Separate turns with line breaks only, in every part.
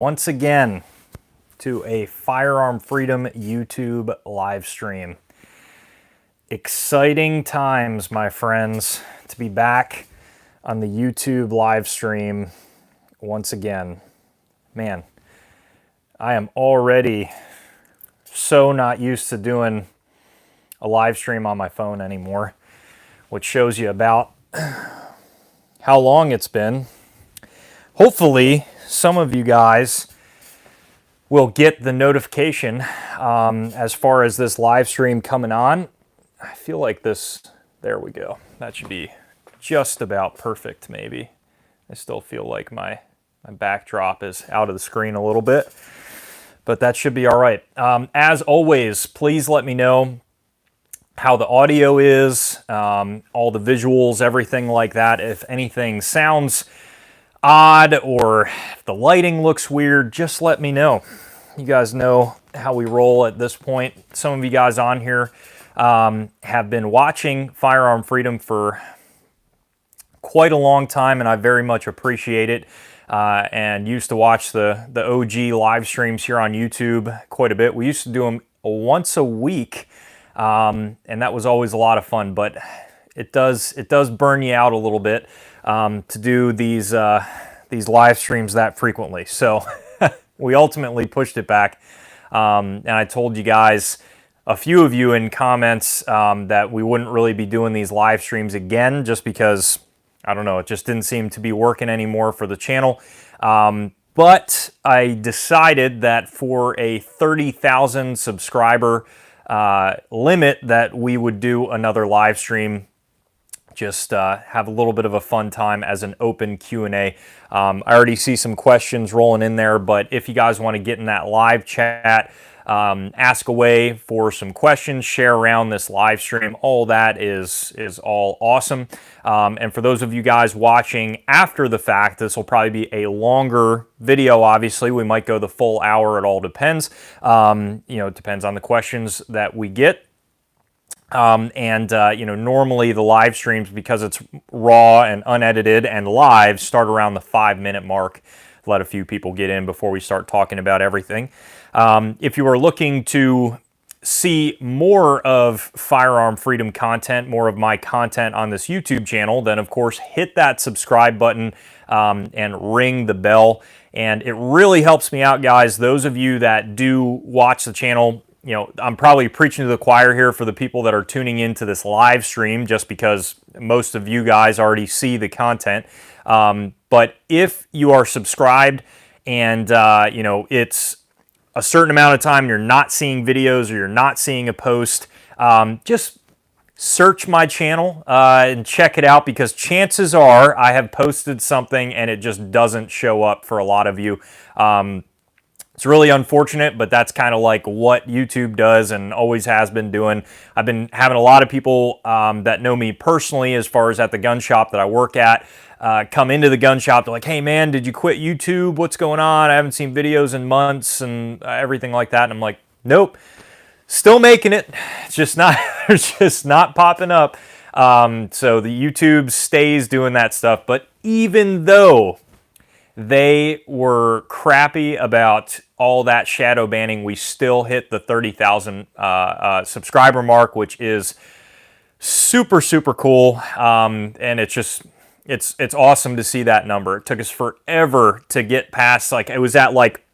once again to a Firearm Freedom YouTube live stream. Exciting times, my friends, to be back on the YouTube live stream once again. Man, I am already so not used to doing a live stream on my phone anymore, which shows you about how long it's been. Hopefully, some of you guys will get the notification as far as this live stream coming on. I feel like this, there we go. That should be just about perfect, maybe. I still feel like my backdrop is out of the screen a little bit, but that should be all right. As always, please let me know how the audio is, all the visuals, everything like that. If anything sounds odd or if the lighting looks weird, just let me know. You guys know how we roll at this point. Some of you guys on here have been watching Firearm Freedom for quite a long time, and I very much appreciate it. And used to watch the OG live streams here on YouTube quite a bit. We used to do them once a week, and that was always a lot of fun. But it does burn you out a little bit to do these live streams that frequently. So we ultimately pushed it back, and I told you guys, a few of you in comments, that we wouldn't really be doing these live streams again, just because, I don't know, it just didn't seem to be working anymore for the channel. But I decided that for a 30,000 subscriber limit that we would do another live stream, just have a little bit of a fun time as an open Q&A. I already see some questions rolling in there, but if you guys want to get in that live chat, ask away for some questions, share around this live stream, all that is all awesome. And for those of you guys watching after the fact, this will probably be a longer video. Obviously, we might go the full hour. It all depends. It depends on the questions that we get. Normally the live streams, because it's raw and unedited and live, start around the 5-minute mark. Let a few people get in before we start talking about everything. If you are looking to see more of Firearm Freedom content, more of my content on this YouTube channel, then of course hit that subscribe button and ring the bell. And it really helps me out, guys. Those of you that do watch the channel, I'm probably preaching to the choir here for the people that are tuning into this live stream, just because most of you guys already see the content. But if you are subscribed and, it's a certain amount of time you're not seeing videos or you're not seeing a post, just search my channel and check it out, because chances are I have posted something and it just doesn't show up for a lot of you. It's really unfortunate, but that's kind of like what YouTube does and always has been doing. I've been having a lot of people that know me personally, as far as at the gun shop that I work at, come into the gun shop. They're like, hey man, did you quit YouTube? What's going on? I haven't seen videos in months and everything like that. And I'm like, nope, still making it. It's just not, it's just not popping up. So the YouTube stays doing that stuff. But even though they were crappy about all that shadow banning, we still hit the 30,000 subscriber mark, which is super, super cool. And it's just, it's awesome to see that number. It took us forever to get past, like, it was at like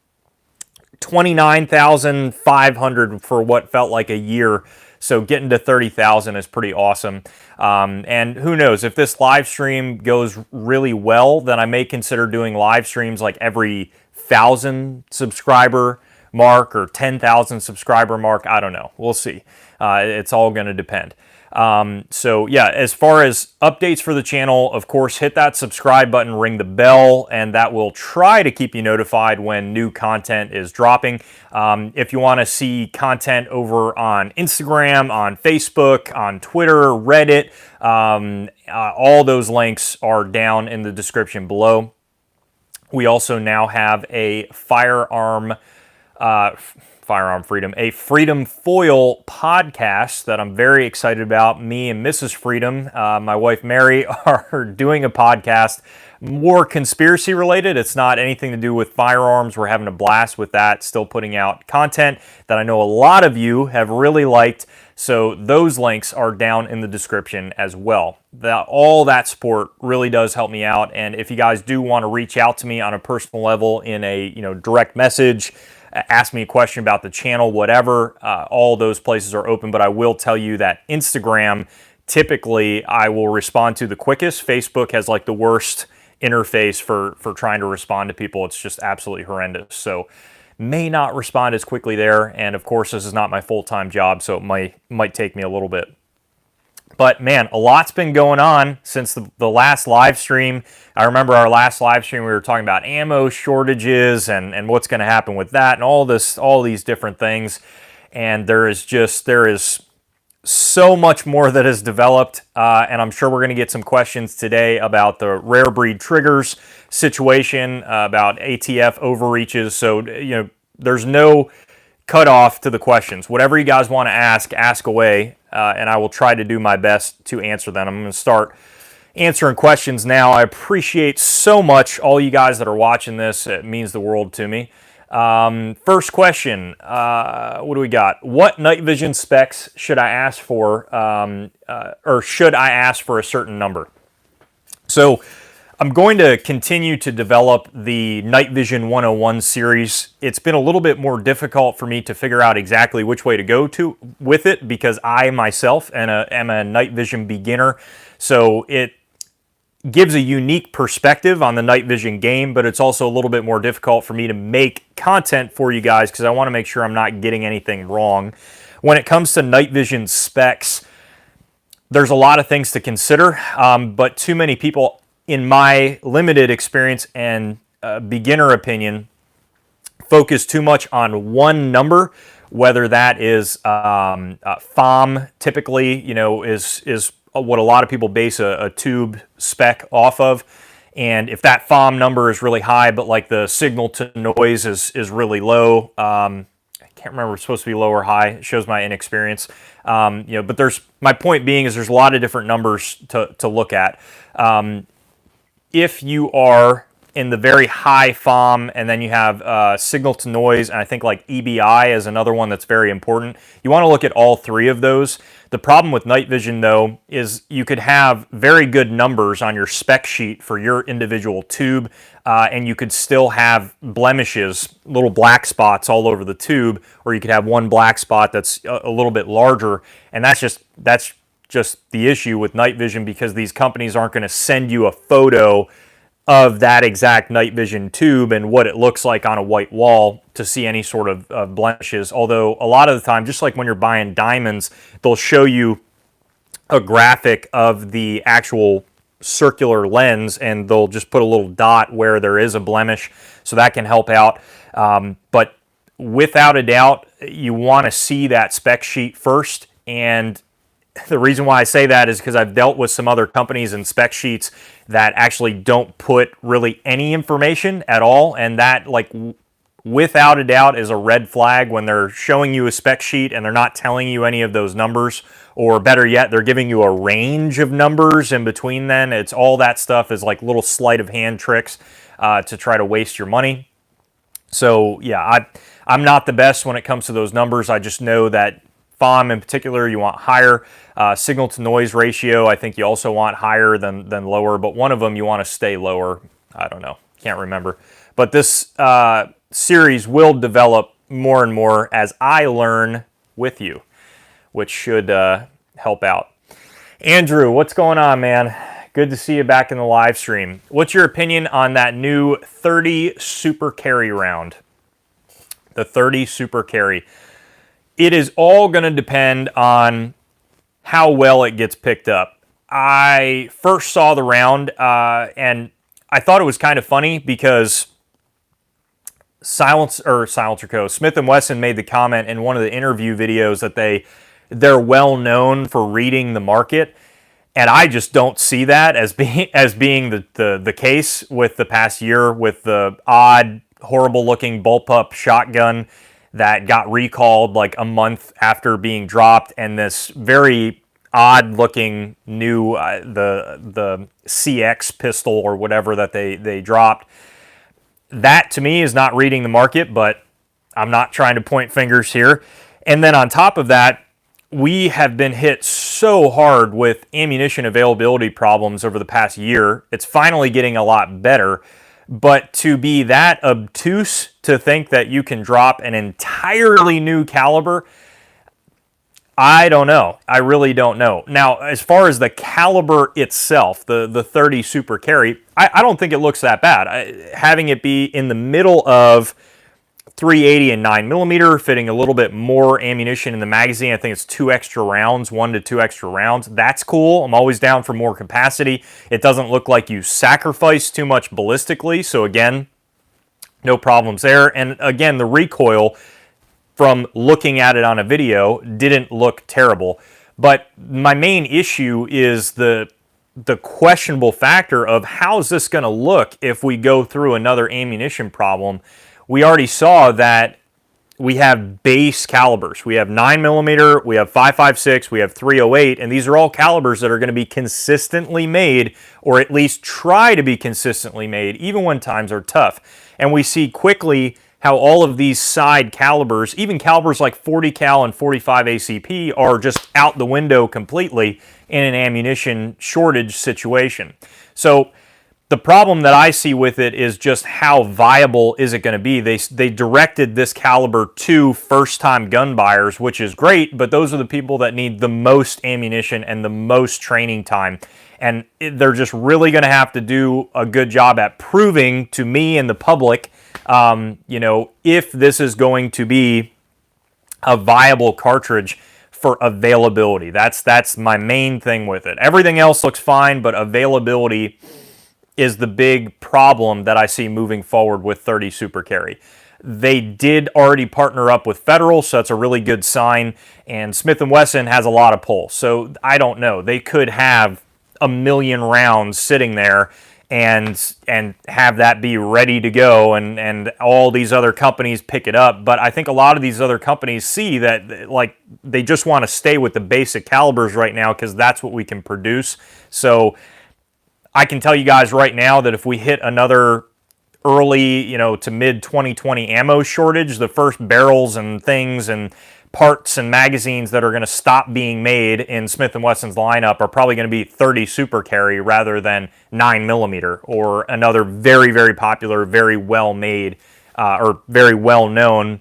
29,500 for what felt like a year. So getting to 30,000 is pretty awesome. And who knows, if this live stream goes really well, then I may consider doing live streams like every 1,000 subscriber mark or 10,000 subscriber mark. I don't know. We'll see. It's all going to depend. So yeah, as far as updates for the channel, of course, hit that subscribe button, ring the bell, and that will try to keep you notified when new content is dropping. If you want to see content over on Instagram, on Facebook, on Twitter, Reddit, all those links are down in the description below. We also now have a firearm Firearm Freedom, a Freedom Foil podcast that I'm very excited about. Me and Mrs. Freedom, my wife Mary, are doing a podcast more conspiracy related. It's not anything to do with firearms. We're having a blast with that, still putting out content that I know a lot of you have really liked. So those links are down in the description as well. All that support really does help me out. And if you guys do want to reach out to me on a personal level in a direct message, ask me a question about the channel, whatever, all those places are open. But I will tell you that Instagram, typically I will respond to the quickest. Facebook has like the worst interface for trying to respond to people. It's just absolutely horrendous. So may not respond as quickly there. And of course, this is not my full-time job, so it might take me a little bit. But man, a lot's been going on since the last live stream. I remember our last live stream, we were talking about ammo shortages and what's going to happen with that and all these different things. And there is so much more that has developed, and I'm sure we're going to get some questions today about the rare breed triggers situation, about ATF overreaches. So, there's no cutoff to the questions. Whatever you guys want to ask away, and I will try to do my best to answer them. I'm going to start answering questions now. I appreciate so much all you guys that are watching this. It means the world to me. First question, what do we got? What night vision specs should I ask for, or should I ask for a certain number? So I'm going to continue to develop the Night Vision 101 series. It's been a little bit more difficult for me to figure out exactly which way to go with it because I myself am a night vision beginner. So it gives a unique perspective on the night vision game, but it's also a little bit more difficult for me to make content for you guys because I want to make sure I'm not getting anything wrong. When it comes to night vision specs, there's a lot of things to consider, but too many people, in my limited experience and beginner opinion, focus too much on one number, whether that is FOM, typically, is what a lot of people base a tube spec off of. And if that FOM number is really high, but like the signal to noise is really low, I can't remember if it's supposed to be low or high. It shows my inexperience. But my point being is there's a lot of different numbers to look at. If you are in the very high FOM and then you have signal to noise, and I think like EBI is another one that's very important, you want to look at all three of those. The problem with night vision, though, is you could have very good numbers on your spec sheet for your individual tube, and you could still have blemishes, little black spots all over the tube, or you could have one black spot that's a little bit larger, and that's just the issue with night vision because these companies aren't going to send you a photo of that exact night vision tube and what it looks like on a white wall to see any sort of blemishes. Although a lot of the time, just like when you're buying diamonds, they'll show you a graphic of the actual circular lens and they'll just put a little dot where there is a blemish. So that can help out. But without a doubt, you want to see that spec sheet first. And the reason why I say that is because I've dealt with some other companies and spec sheets that actually don't put really any information at all, and that, like, without a doubt is a red flag when they're showing you a spec sheet and they're not telling you any of those numbers, or better yet, they're giving you a range of numbers in between. Then it's all that stuff is like little sleight of hand tricks to try to waste your money. So yeah, I'm not the best when it comes to those numbers. I just know that FOM in particular, you want higher. Signal to noise ratio, I think you also want higher than lower, but one of them you want to stay lower. I don't know, can't remember. But this series will develop more and more as I learn with you, which should help out. Andrew, what's going on, man? Good to see you back in the live stream. What's your opinion on that new 30 super carry round? The 30 super carry. It is all going to depend on how well it gets picked up. I first saw the round and I thought it was kind of funny because Silencer Co. Smith & Wesson made the comment in one of the interview videos that they're well known for reading the market, and I just don't see that as being the case with the past year with the odd, horrible looking bullpup shotgun that got recalled like a month after being dropped, and this very odd looking new the CX pistol or whatever that they dropped. That to me is not reading the market, but I'm not trying to point fingers here. And then on top of that, we have been hit so hard with ammunition availability problems over the past year. It's finally getting a lot better. But to be that obtuse to think that you can drop an entirely new caliber, I don't know. I really don't know. Now, as far as the caliber itself, the 30 Super Carry, I don't think it looks that bad. Having it be in the middle of 380 and 9mm, fitting a little bit more ammunition in the magazine. I think it's 2 extra rounds, 1 to 2 extra rounds. That's cool. I'm always down for more capacity. It doesn't look like you sacrifice too much ballistically. So again, no problems there. And again, the recoil from looking at it on a video didn't look terrible. But my main issue is the questionable factor of how is this going to look if we go through another ammunition problem. We already saw that we have base calibers. We have 9mm, we have 5.56, we have 308, and these are all calibers that are going to be consistently made, or at least try to be consistently made, even when times are tough. And we see quickly how all of these side calibers, even calibers like 40 cal and 45 ACP, are just out the window completely in an ammunition shortage situation. So the problem that I see with it is just how viable is it going to be. They directed this caliber to first-time gun buyers, which is great, but those are the people that need the most ammunition and the most training time. And they're just really going to have to do a good job at proving to me and the public, if this is going to be a viable cartridge for availability. That's my main thing with it. Everything else looks fine, but availability is the big problem that I see moving forward with 30 Super Carry. They did already partner up with Federal, so that's a really good sign, and Smith & Wesson has a lot of pull, so I don't know. They could have 1 million rounds sitting there and have that be ready to go, and all these other companies pick it up, but I think a lot of these other companies see that like they just want to stay with the basic calibers right now because that's what we can produce. So I can tell you guys right now that if we hit another early, to mid 2020 ammo shortage, the first barrels and things and parts and magazines that are going to stop being made in Smith & Wesson's lineup are probably going to be 30 Super Carry rather than 9mm or another very, very popular, very well-made or very well-known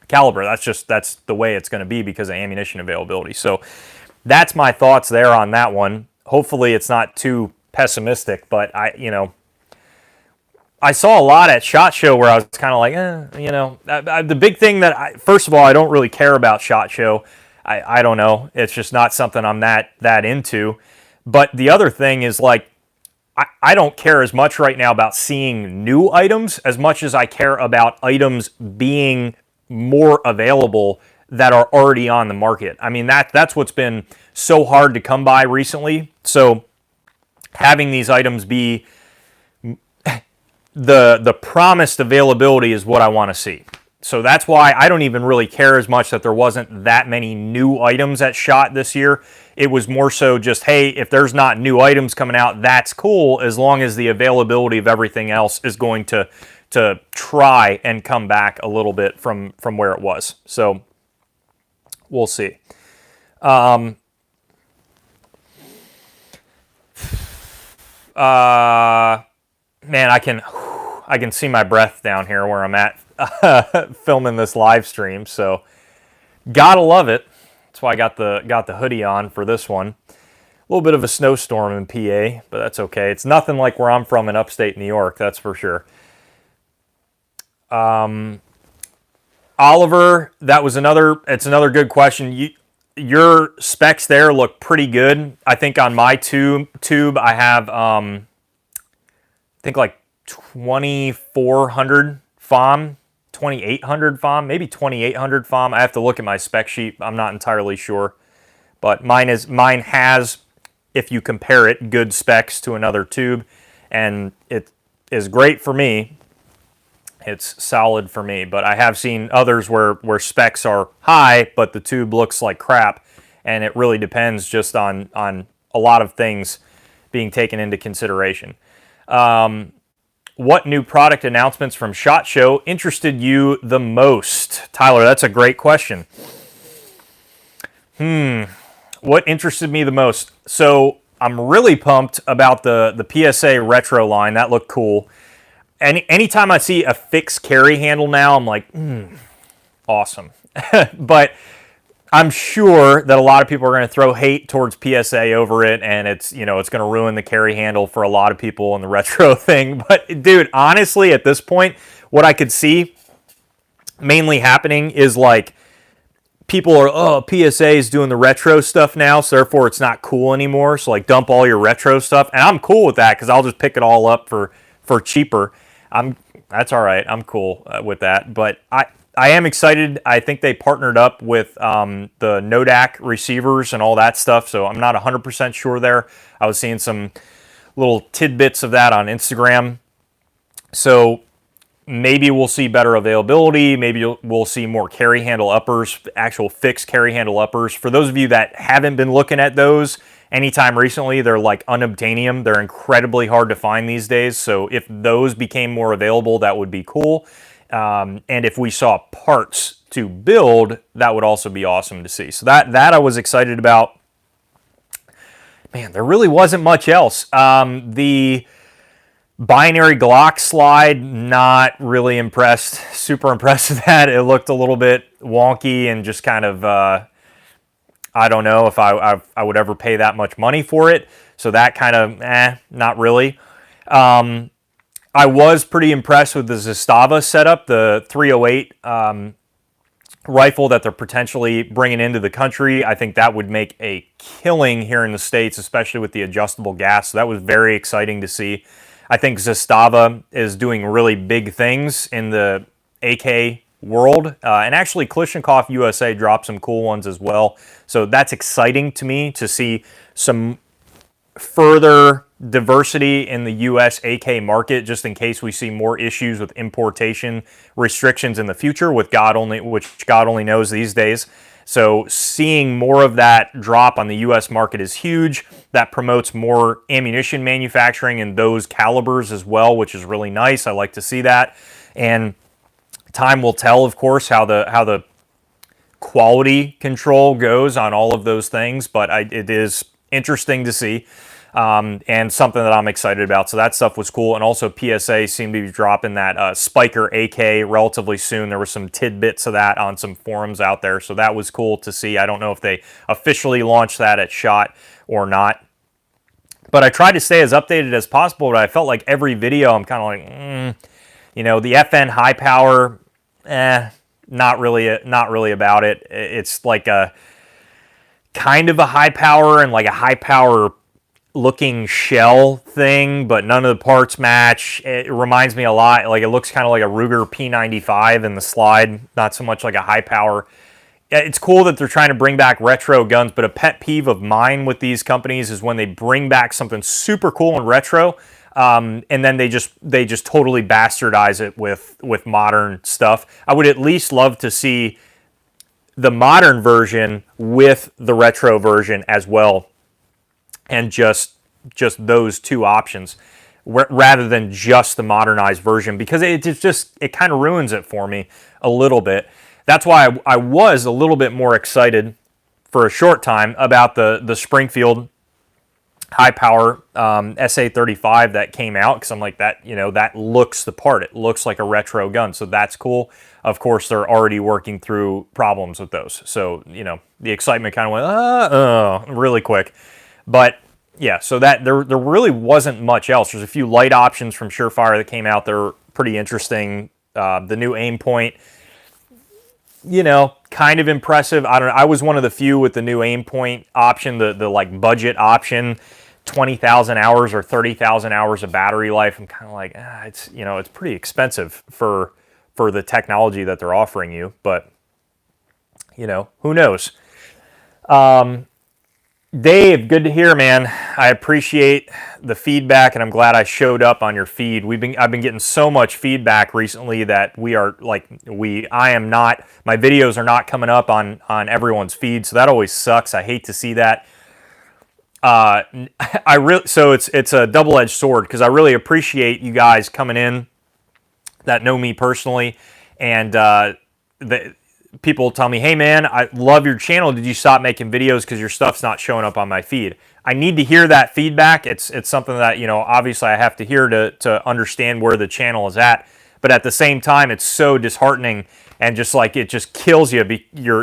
caliber. That's the way it's going to be because of ammunition availability. So that's my thoughts there on that one. Hopefully it's not too pessimistic, but I saw a lot at SHOT Show where I was kind of like, the big thing that first of all, I don't really care about SHOT Show. I don't know. It's just not something I'm that into. But the other thing is like, I don't care as much right now about seeing new items as much as I care about items being more available that are already on the market. I mean, that's what's been so hard to come by recently. So having these items be the promised availability is what I want to see. So that's why I don't even really care as much that there wasn't that many new items at SHOT this year. It was more so just, hey, if there's not new items coming out, that's cool as long as the availability of everything else is going to try and come back a little bit from where it was. So we'll see. Man, I can see my breath down here where I'm at filming this live stream, so gotta love it. That's why I got the hoodie on for this one. A little bit of a snowstorm in PA, but that's okay. It's nothing like where I'm from in upstate New York, that's for sure. Oliver, it's another good question. Your specs there look pretty good. I think on my tube I have I think like 2400 FOM, 2800 FOM, maybe 2800 FOM. I have to look at my spec sheet. I'm not entirely sure, but mine has, if you compare it, good specs to another tube, and it is great for me. It's solid for me, but I have seen others where specs are high, but the tube looks like crap, and it really depends just on a lot of things being taken into consideration. What new product announcements from SHOT Show interested you the most? Tyler, that's a great question. What interested me the most? So I'm really pumped about the PSA retro line. That looked cool. Anytime I see a fixed carry handle now, I'm like, awesome. But I'm sure that a lot of people are going to throw hate towards PSA over it, and it's going to ruin the carry handle for a lot of people in the retro thing. But dude, honestly, at this point, what I could see mainly happening is like people are, PSA is doing the retro stuff now, so therefore it's not cool anymore. So like dump all your retro stuff, and I'm cool with that because I'll just pick it all up for cheaper. That's all right. I'm cool with that. But I am excited. I think they partnered up with the Nodak receivers and all that stuff, so I'm not 100% sure there. I was seeing some little tidbits of that on Instagram. So maybe we'll see better availability. Maybe we'll see more carry handle uppers, actual fixed carry handle uppers. For those of you that haven't been looking at those anytime recently, they're like unobtainium. They're incredibly hard to find these days. So if those became more available, that would be cool. And if we saw parts to build, that would also be awesome to see. So that I was excited about. Man, there really wasn't much else. The binary Glock slide, not really impressed. Super impressed with that. It looked a little bit wonky and just kind of, I don't know if I would ever pay that much money for it. So that kind of, not really. I was pretty impressed with the Zastava setup, the 308 rifle that they're potentially bringing into the country. I think that would make a killing here in the States, especially with the adjustable gas. So that was very exciting to see. I think Zastava is doing really big things in the AK world. And actually, Kalashnikov USA dropped some cool ones as well. So that's exciting to me to see some further diversity in the U.S. AK market, just in case we see more issues with importation restrictions in the future, which God only knows these days. So seeing more of that drop on the U.S. market is huge. That promotes more ammunition manufacturing in those calibers as well, which is really nice. I like to see that. And time will tell, of course, how the quality control goes on all of those things, but it is interesting to see. And something that I'm excited about. So that stuff was cool. And also PSA seemed to be dropping that Spiker AK relatively soon. There were some tidbits of that on some forums out there. So that was cool to see. I don't know if they officially launched that at SHOT or not. But I tried to stay as updated as possible, but I felt like every video I'm kind of like, the FN high power, not really about it. It's like a kind of a high power and like a high power looking shell thing, but none of the parts match. It reminds me a lot, like it looks kind of like a Ruger P95 in the slide, not so much like a high power. It's cool that they're trying to bring back retro guns, but a pet peeve of mine with these companies is when they bring back something super cool and retro, and then they just totally bastardize it with modern stuff. I would at least love to see the modern version with the retro version as well, and just those two options rather than just the modernized version, because it kind of ruins it for me a little bit. That's why I was a little bit more excited for a short time about the Springfield high power SA-35 that came out, because I'm like, that looks the part. It looks like a retro gun, so that's cool. Of course, they're already working through problems with those, so the excitement kind of went really quick. But yeah, so that there really wasn't much else. There's a few light options from Surefire that came out. They're pretty interesting. The new aim point, kind of impressive. I don't know. I was one of the few with the new aim point option, the like budget option, 20,000 hours or 30,000 hours of battery life. I'm kind of like, it's pretty expensive for the technology that they're offering you, but who knows? Dave, good to hear, man. I appreciate the feedback, and I'm glad I showed up on your feed. I've been getting so much feedback recently that I am not, my videos are not coming up on everyone's feed, so that always sucks. I hate to see that. So it's a double-edged sword because I really appreciate you guys coming in that know me personally, and the people tell me, hey man, I love your channel. Did you stop making videos because your stuff's not showing up on my feed? I need to hear that feedback. It's something that, obviously I have to hear to understand where the channel is at. But at the same time, it's so disheartening, and just like it just kills you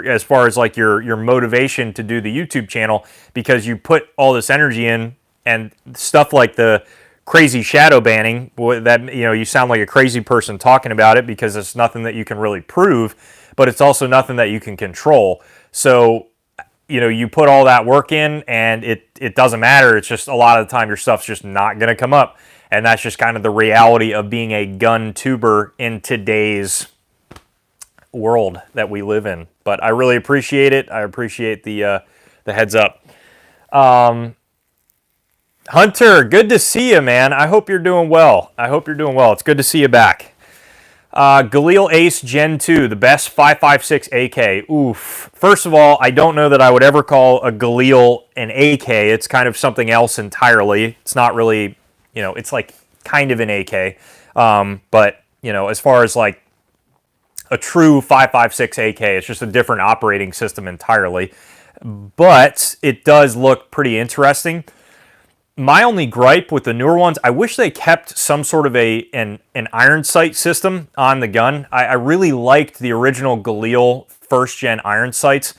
as far as like your motivation to do the YouTube channel, because you put all this energy in, and stuff like the crazy shadow banning that, you sound like a crazy person talking about it because it's nothing that you can really prove, but it's also nothing that you can control. So, you put all that work in and it doesn't matter. It's just a lot of the time your stuff's just not going to come up. And that's just kind of the reality of being a gun tuber in today's world that we live in. But I really appreciate it. I appreciate the heads up. Hunter, good to see you, man. I hope you're doing well. It's good to see you back. Galil Ace Gen 2, the best 5.56 AK. Oof. First of all, I don't know that I would ever call a Galil an AK. It's kind of something else entirely. It's not really, it's like kind of an AK. But, as far as like a true 5.56 AK, it's just a different operating system entirely. But it does look pretty interesting. My only gripe with the newer ones, I wish they kept some sort of an iron sight system on the gun. I really liked the original Galil first gen iron sights.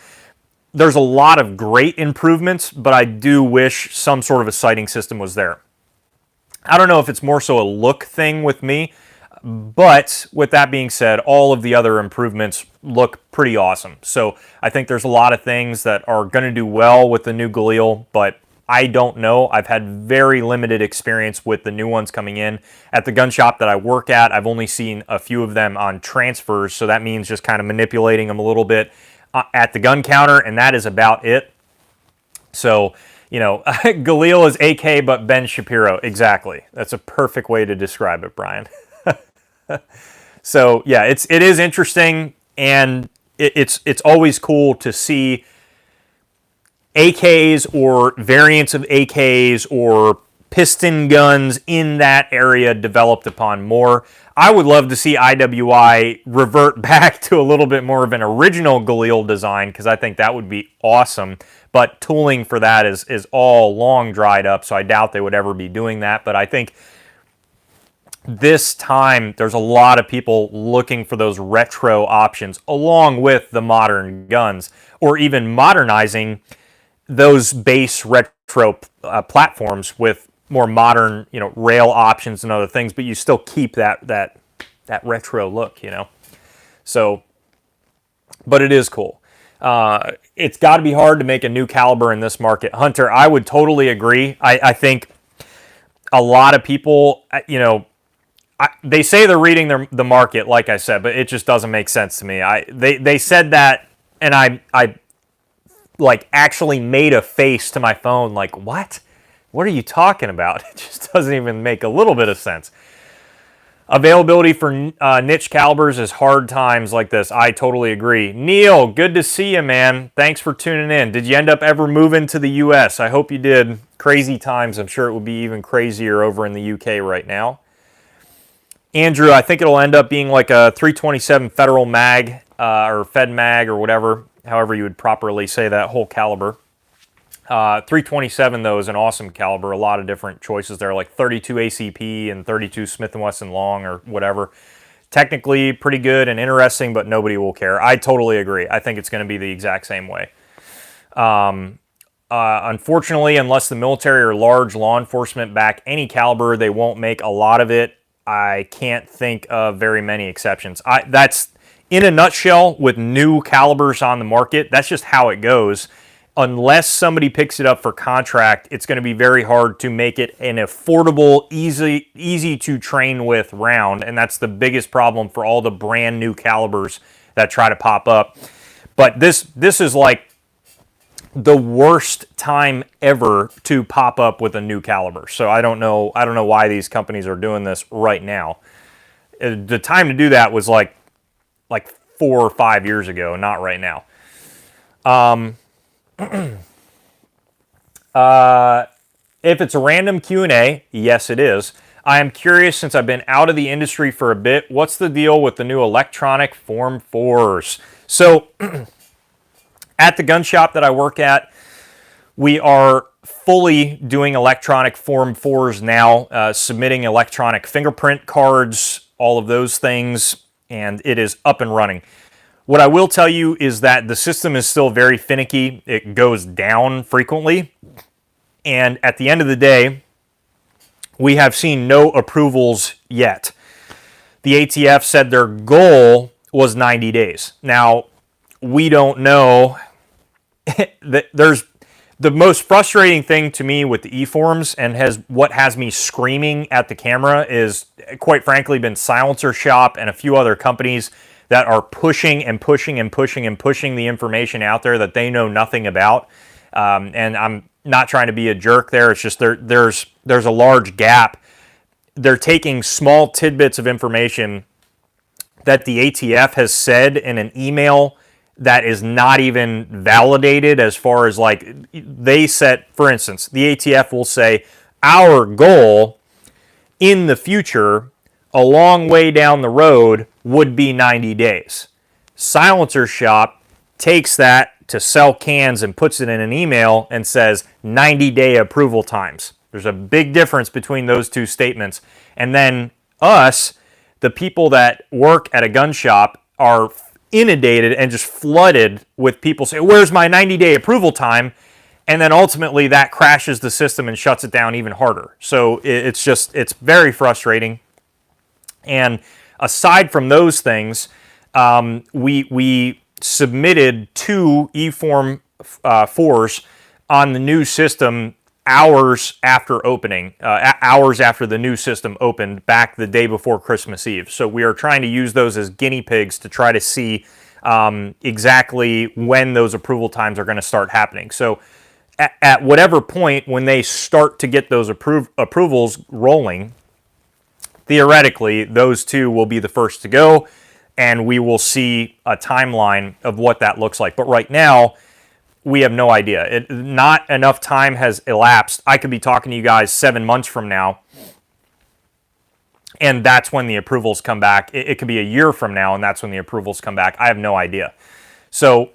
There's a lot of great improvements, but I do wish some sort of a sighting system was there. I don't know if it's more so a look thing with me, but with that being said, all of the other improvements look pretty awesome. So I think there's a lot of things that are going to do well with the new Galil, but I don't know. I've had very limited experience with the new ones coming in. At the gun shop that I work at, I've only seen a few of them on transfers, so that means just kind of manipulating them a little bit at the gun counter, and that is about it. So, Galil is AK, but Ben Shapiro. Exactly. That's a perfect way to describe it, Brian. So, yeah, it is interesting, and it's always cool to see AKs or variants of AKs or piston guns in that area developed upon more. I would love to see IWI revert back to a little bit more of an original Galil design, because I think that would be awesome. But tooling for that is all long dried up, so I doubt they would ever be doing that. But I think this time there's a lot of people looking for those retro options along with the modern guns, or even modernizing those base retro platforms with more modern, rail options and other things, but you still keep that retro look, So, but it is cool. It's got to be hard to make a new caliber in this market. Hunter, I would totally agree. I think a lot of people, they say they're reading the market, like I said, but it just doesn't make sense to me. They said that, and I like actually made a face to my phone like, what are you talking about? It just doesn't even make a little bit of sense. Availability for niche calibers is hard times like this. I totally agree. Neil, good to see you, man. Thanks for tuning in. Did you end up ever moving to the US? I hope you did. Crazy times. I'm sure it would be even crazier over in the UK right now. Andrew, I think it'll end up being like a 327 Federal Mag or Fed Mag or whatever, however you would properly say that whole caliber. 327, though, is an awesome caliber. A lot of different choices there, like 32 ACP and 32 Smith & Wesson long or whatever. Technically pretty good and interesting, but nobody will care. I totally agree. I think it's going to be the exact same way. Unfortunately, unless the military or large law enforcement back any caliber, they won't make a lot of it. I can't think of very many exceptions. That's in a nutshell with new calibers on the market. That's just how it goes. Unless somebody picks it up for contract, it's going to be very hard to make it an affordable, easy to train with round, and that's the biggest problem for all the brand new calibers that try to pop up. But this is like the worst time ever to pop up with a new caliber. So I don't know why these companies are doing this right now. The time to do that was like 4 or 5 years ago, not right now. If it's a random Q&A, yes it is. I am curious, since I've been out of the industry for a bit, what's the deal with the new electronic Form 4s? So at the gun shop that I work at, we are fully doing electronic Form 4s now, submitting electronic fingerprint cards, all of those things, and it is up and running. What I will tell you is that the system is still very finicky. It goes down frequently. And at the end of the day, we have seen no approvals yet. The ATF said their goal was 90 days. Now, we don't know. There's the most frustrating thing to me with the e-forms, and what has me screaming at the camera, is, quite frankly, been Silencer Shop and a few other companies that are pushing and pushing and pushing and pushing the information out there that they know nothing about. And I'm not trying to be a jerk there. It's just there's a large gap. They're taking small tidbits of information that the ATF has said in an email that is not even validated, as far as, like, they set, for instance, the ATF will say, our goal in the future, a long way down the road, would be 90 days. Silencer Shop takes that to sell cans and puts it in an email and says 90-day approval times. There's a big difference between those two statements. And then us, the people that work at a gun shop, are inundated and just flooded with people saying, where's my 90-day approval time? And then ultimately that crashes the system and shuts it down even harder. So it's very frustrating. And aside from those things, we submitted 2 e-form 4s on the new system hours after opening, hours after the new system opened back the day before Christmas Eve. So we are trying to use those as guinea pigs to try to see exactly when those approval times are going to start happening. So at whatever point when they start to get those approvals rolling, theoretically, those 2 will be the first to go, and we will see a timeline of what that looks like. But right now, we have no idea. Not enough time has elapsed. I could be talking to you guys 7 months from now, and that's when the approvals come back. It could be a year from now, and that's when the approvals come back. I have no idea. So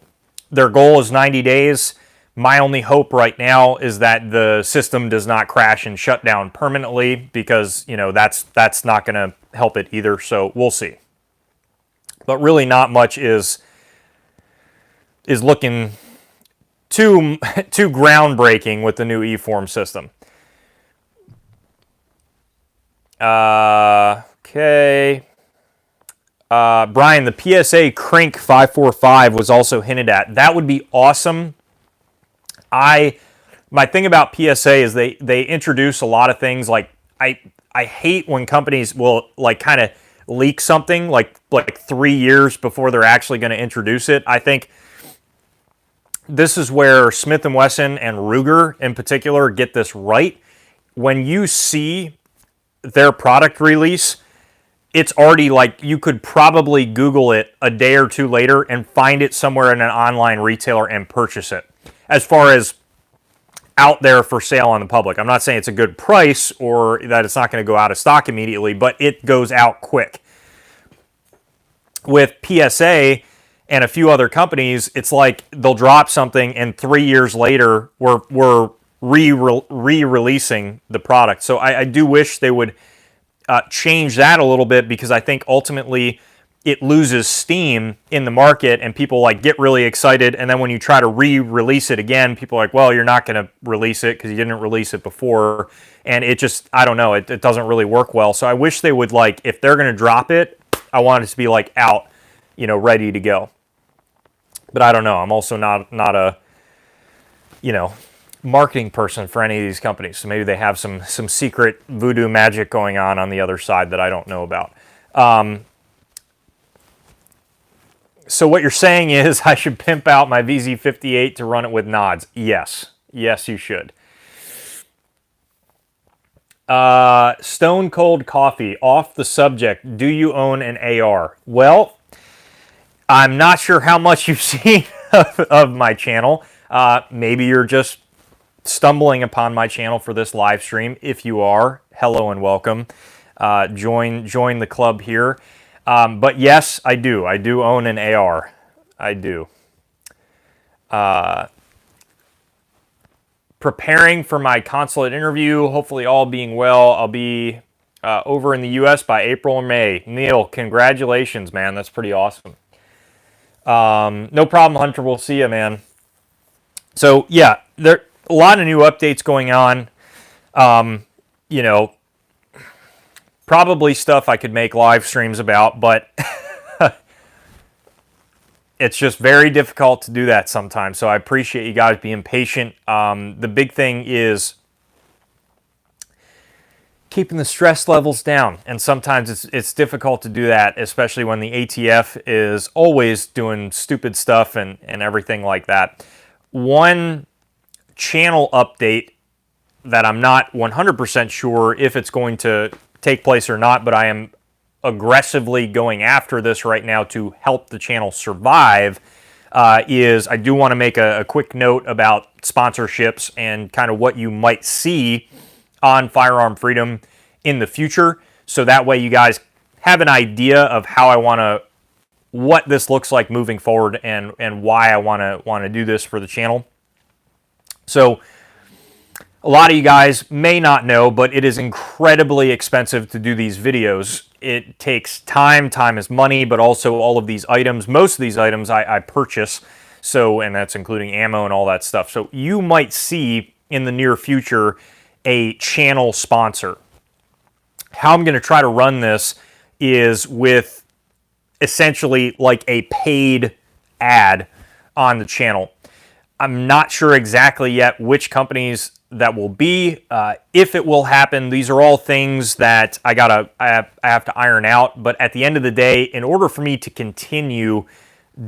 their goal is 90 days. My only hope right now is that the system does not crash and shut down permanently, because, that's not going to help it either. So we'll see. But really, not much is looking too groundbreaking with the new e-form system. Okay. Brian, the PSA Crank 545 was also hinted at. That would be awesome. My thing about PSA is they introduce a lot of things. Like, I hate when companies will, like, kind of leak something like 3 years before they're actually going to introduce it. I think this is where Smith & Wesson and Ruger in particular get this right. When you see their product release, it's already, like, you could probably Google it a day or 2 later and find it somewhere in an online retailer and purchase it. As far as out there for sale on the public, I'm not saying it's a good price or that it's not going to go out of stock immediately, but it goes out quick. With PSA and a few other companies, it's like they'll drop something and 3 years later we're re-releasing the product. So I do wish they would change that a little bit, because I think ultimately it loses steam in the market and people, like, get really excited, and then when you try to re-release it again, people are like, well, you're not going to release it because you didn't release it before, and it just, I don't know, it doesn't really work well. So I wish they would, like, if they're going to drop it, I want it to be, like, out, ready to go. But I don't know. I'm also not a, marketing person for any of these companies. So maybe they have some secret voodoo magic going on the other side that I don't know about. So what you're saying is I should pimp out my VZ58 to run it with nods. Yes. Yes, you should. Stone Cold Coffee, off the subject. Do you own an AR? Well, I'm not sure how much you've seen of my channel. Maybe you're just stumbling upon my channel for this live stream. If you are, hello and welcome. Join the club here. But yes, I do. I do own an AR. I do. Preparing for my consulate interview, hopefully all being well. I'll be over in the U.S. by April or May. Neil, congratulations, man. That's pretty awesome. No problem, Hunter. We'll see you, man. So, yeah, there are a lot of new updates going on. You know, probably stuff I could make live streams about, but it's just very difficult to do that sometimes. So I appreciate you guys being patient. The big thing is keeping the stress levels down. And sometimes it's difficult to do that, especially when the ATF is always doing stupid stuff and everything like that. One channel update that I'm not 100% sure if it's going to take place or not, but I am aggressively going after this right now to help the channel survive, is I do want to make a quick note about sponsorships and kind of what you might see on Firearm Freedom in the future. So that way you guys have an idea of how I want to, what this looks like moving forward and why I want to do this for the channel. So a lot of you guys may not know, but it is incredibly expensive to do these videos. It takes time. Time is money, but also all of these items, most of these items I purchase. So, and that's including ammo and all that stuff. So you might see in the near future a channel sponsor. How I'm going to try to run this is with essentially like a paid ad on the channel. I'm not sure exactly yet which companies that will be. If it will happen, these are all things that I have to iron out. But at the end of the day, in order for me to continue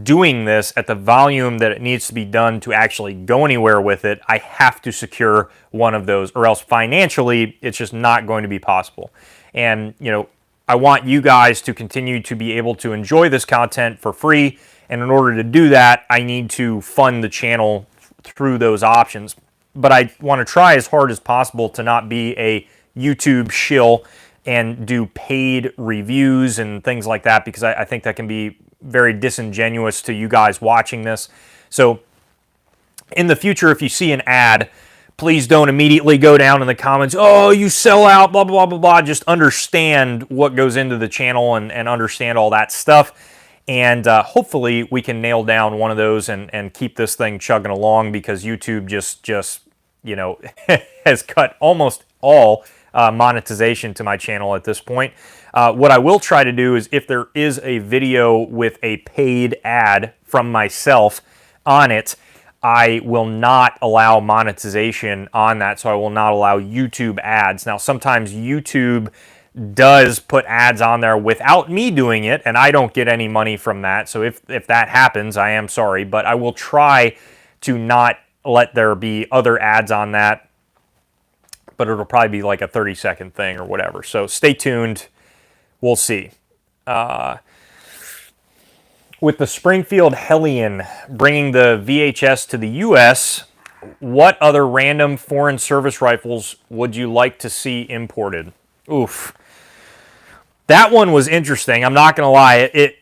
doing this at the volume that it needs to be done to actually go anywhere with it, I have to secure one of those, or else financially, it's just not going to be possible. And, you know, I want you guys to continue to be able to enjoy this content for free. And in order to do that, I need to fund the channel through those options. But I want to try as hard as possible to not be a YouTube shill and do paid reviews and things like that, because I think that can be very disingenuous to you guys watching this. So in the future, if you see an ad, please don't immediately go down in the comments, oh, you sell out, blah, blah, blah, blah, blah. Just understand what goes into the channel and understand all that stuff. And hopefully we can nail down one of those and keep this thing chugging along, because YouTube just you know, has cut almost all monetization to my channel at this point. What I will try to do is, if there is a video with a paid ad from myself on it, I will not allow monetization on that, so I will not allow YouTube ads. Now, sometimes YouTube does put ads on there without me doing it, and I don't get any money from that. So if that happens, I am sorry, but I will try to not let there be other ads on that, but it'll probably be like a 30-second thing or whatever. So stay tuned. We'll see. With the Springfield Hellion bringing the VHS to the U.S., what other random foreign service rifles would you like to see imported? Oof. That one was interesting. I'm not going to lie.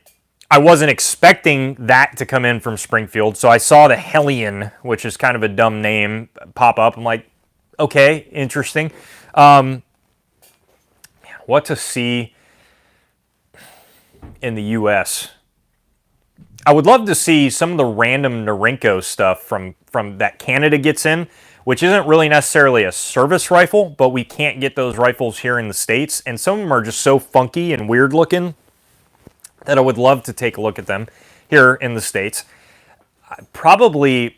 I wasn't expecting that to come in from Springfield. So I saw the Hellion, which is kind of a dumb name, pop up. I'm like, okay, interesting. What to see in the U.S.? I would love to see some of the random Norinco stuff from that Canada gets in, which isn't really necessarily a service rifle, but we can't get those rifles here in the States. And some of them are just so funky and weird looking that I would love to take a look at them here in the States. Probably,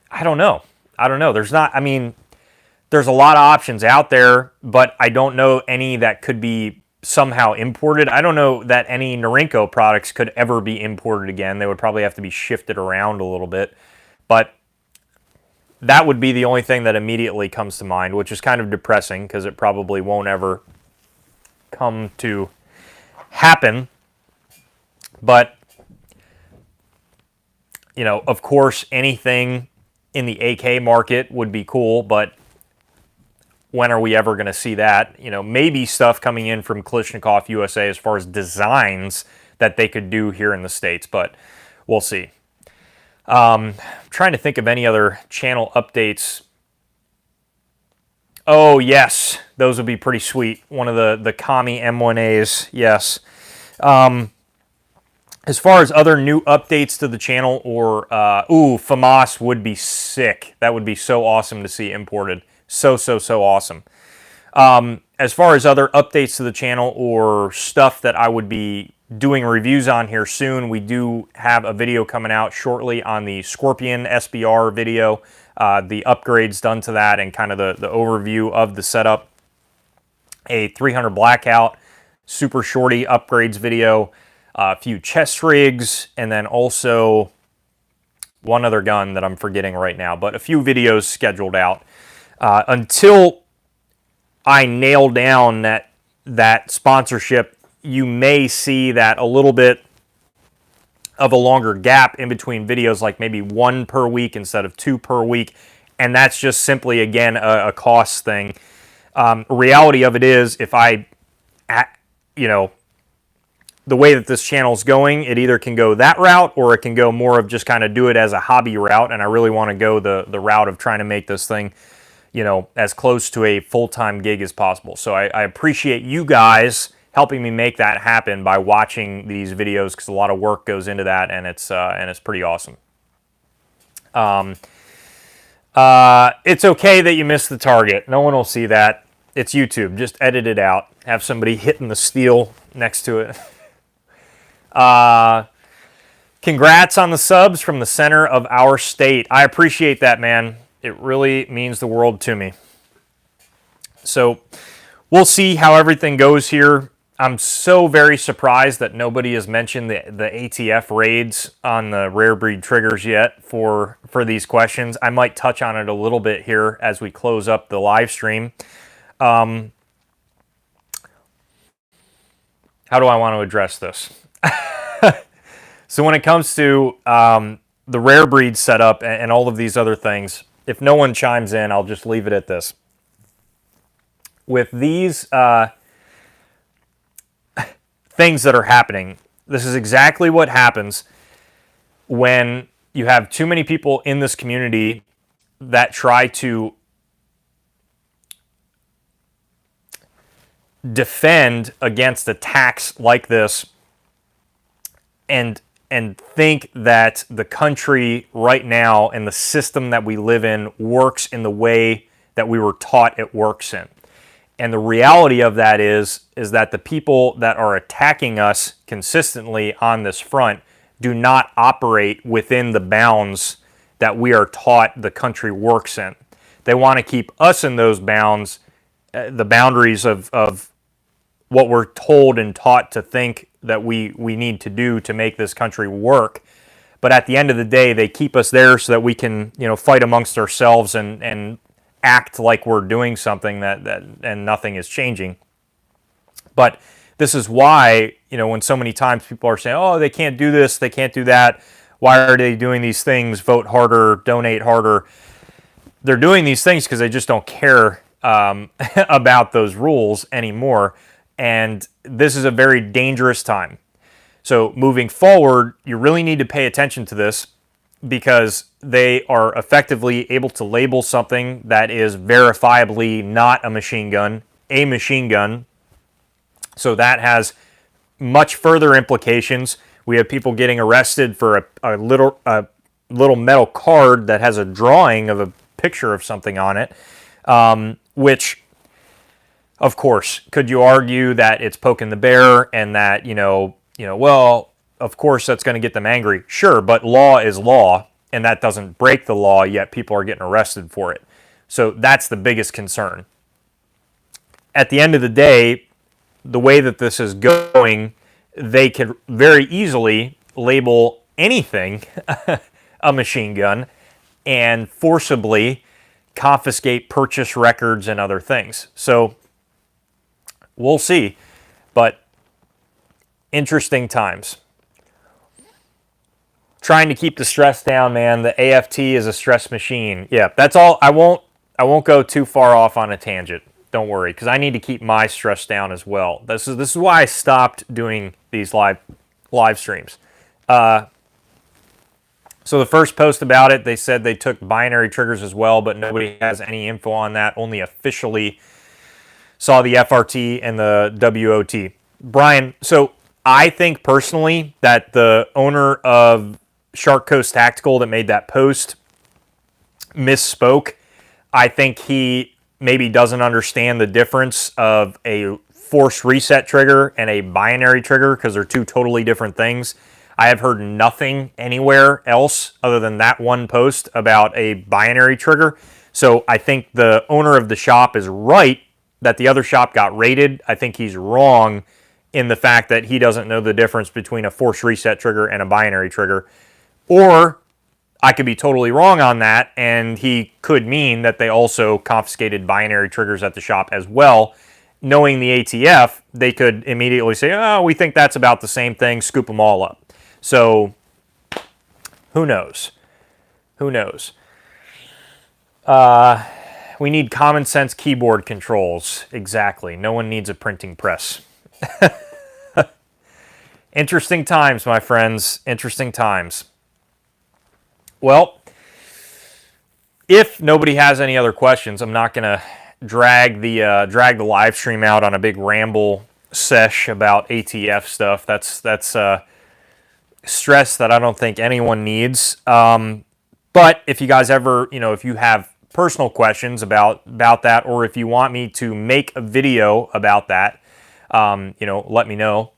I don't know. There's not, I mean, there's a lot of options out there, but I don't know any that could be somehow imported. I don't know that any Norinco products could ever be imported again. They would probably have to be shifted around a little bit. But that would be the only thing that immediately comes to mind, which is kind of depressing because it probably won't ever come to happen. But, you know, of course, anything in the AK market would be cool, but when are we ever going to see that? You know, maybe stuff coming in from Kalashnikov USA as far as designs that they could do here in the States, but we'll see. Trying to think of any other channel updates. Oh, yes. Those would be pretty sweet. One of the Kami M1As, yes. As far as other new updates to the channel, or, FAMAS would be sick. That would be so awesome to see imported. So awesome. As far as other updates to the channel or stuff that I would be doing reviews on here soon, we do have a video coming out shortly on the Scorpion SBR video, the upgrades done to that and kind of the overview of the setup. A 300 Blackout Super Shorty upgrades video, a few chest rigs, and then also one other gun that I'm forgetting right now, but a few videos scheduled out. Until I nail down that sponsorship, you may see that a little bit of a longer gap in between videos, like maybe 1 per week instead of 2 per week, and that's just simply, again, a cost thing. Reality of it is, if I, you know, the way that this channel's going, it either can go that route or it can go more of just kind of do it as a hobby route, and I really want to go the route of trying to make this thing, you know, as close to a full-time gig as possible. So I appreciate you guys helping me make that happen by watching these videos, because a lot of work goes into that, and it's pretty awesome. It's okay that you missed the target. No one will see that. It's YouTube. Just edit it out. Have somebody hitting the steel next to it. Congrats on the subs from the center of our state. I appreciate that, man. It really means the world to me. So we'll see how everything goes here. I'm so very surprised that nobody has mentioned the ATF raids on the rare breed triggers yet for these questions. I might touch on it a little bit here as we close up the live stream. How do I want to address this? So when it comes to the rare breed setup and all of these other things, if no one chimes in, I'll just leave it at this. With these things that are happening, this is exactly what happens when you have too many people in this community that try to defend against attacks like this and think that the country right now and the system that we live in works in the way that we were taught it works in. And the reality of that is that the people that are attacking us consistently on this front do not operate within the bounds that we are taught the country works in. They want to keep us in those bounds, the boundaries of what we're told and taught to think that we need to do to make this country work. But at the end of the day, they keep us there so that we can, you know, fight amongst ourselves and act like we're doing something that and nothing is changing. But this is why, you know, when so many times people are saying, oh, they can't do this, they can't do that, why are they doing these things, vote harder, donate harder, they're doing these things because they just don't care about those rules anymore. And this is a very dangerous time. So moving forward, you really need to pay attention to this, because they are effectively able to label something that is verifiably not a machine gun. So that has much further implications. We have people getting arrested for a little metal card that has a drawing of a picture of something on it, which, of course, could you argue that it's poking the bear and that, well, of course that's going to get them angry. Sure, but law is law, and that doesn't break the law, yet people are getting arrested for it. So that's the biggest concern. At the end of the day, the way that this is going, they could very easily label anything a machine gun and forcibly confiscate purchase records and other things. So we'll see, but interesting times. Trying to keep the stress down, man. The AFT is a stress machine. Yeah, that's all. I won't go too far off on a tangent. Don't worry, because I need to keep my stress down as well. This is why I stopped doing these live streams. So the first post about it, they said they took binary triggers as well, but nobody has any info on that. Only officially saw the FRT and the WOT. Brian, so I think personally that the owner of Shark Coast Tactical that made that post misspoke. I think he maybe doesn't understand the difference of a force reset trigger and a binary trigger because they're two totally different things. I have heard nothing anywhere else other than that one post about a binary trigger. So I think the owner of the shop is right that the other shop got raided. I think he's wrong in the fact that he doesn't know the difference between a force reset trigger and a binary trigger. Or I could be totally wrong on that, and he could mean that they also confiscated binary triggers at the shop as well. Knowing the ATF, they could immediately say, oh, we think that's about the same thing, scoop them all up. So, who knows? Who knows? We need common sense keyboard controls. Exactly. No one needs a printing press. Interesting times, my friends. Interesting times. Well, if nobody has any other questions, I'm not going to drag the live stream out on a big ramble sesh about ATF stuff. That's stress that I don't think anyone needs. But if you guys ever, if you have personal questions about that, or if you want me to make a video about that, let me know.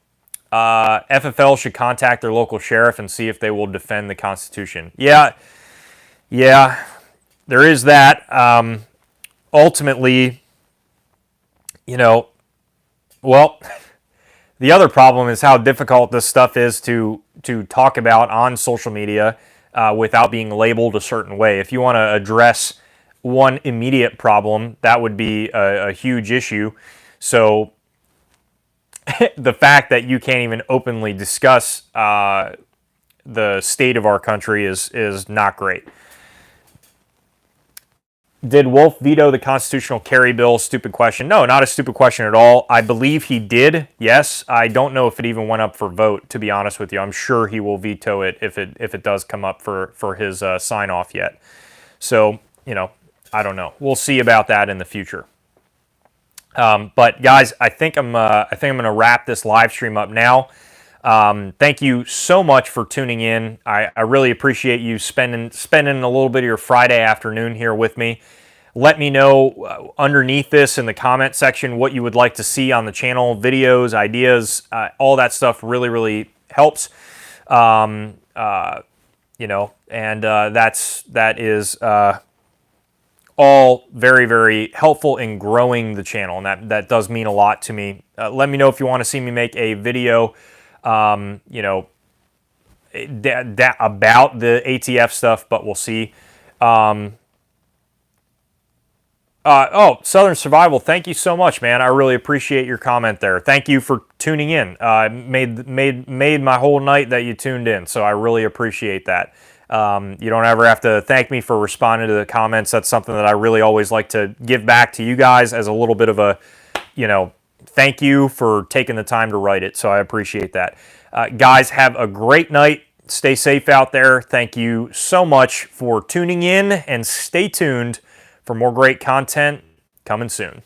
FFL should contact their local sheriff and see if they will defend the Constitution. Yeah, there is that. Ultimately, well, the other problem is how difficult this stuff is to talk about on social media without being labeled a certain way. If you want to address one immediate problem, that would be a huge issue. So the fact that you can't even openly discuss the state of our country is not great. Did Wolf veto the constitutional carry bill? Stupid question. No, not a stupid question at all. I believe he did, yes. I don't know if it even went up for vote, to be honest with you. I'm sure he will veto it if it does come up for his sign-off yet. So, I don't know. We'll see about that in the future. But guys, I think I'm going to wrap this live stream up now. Thank you so much for tuning in. I really appreciate you spending a little bit of your Friday afternoon here with me. Let me know underneath this in the comment section what you would like to see on the channel, videos, ideas, all that stuff really, really helps. And that is all very, very helpful in growing the channel, and that does mean a lot to me. Let me know if you want to see me make a video about the ATF stuff, but we'll see. Southern Survival, thank you so much, man. I really appreciate your comment there. Thank you for tuning in. Made my whole night that you tuned in, so I really appreciate that. You don't ever have to thank me for responding to the comments. That's something that I really always like to give back to you guys as a little bit of a, thank you for taking the time to write it. So I appreciate that. Guys, have a great night. Stay safe out there. Thank you so much for tuning in, and stay tuned for more great content coming soon.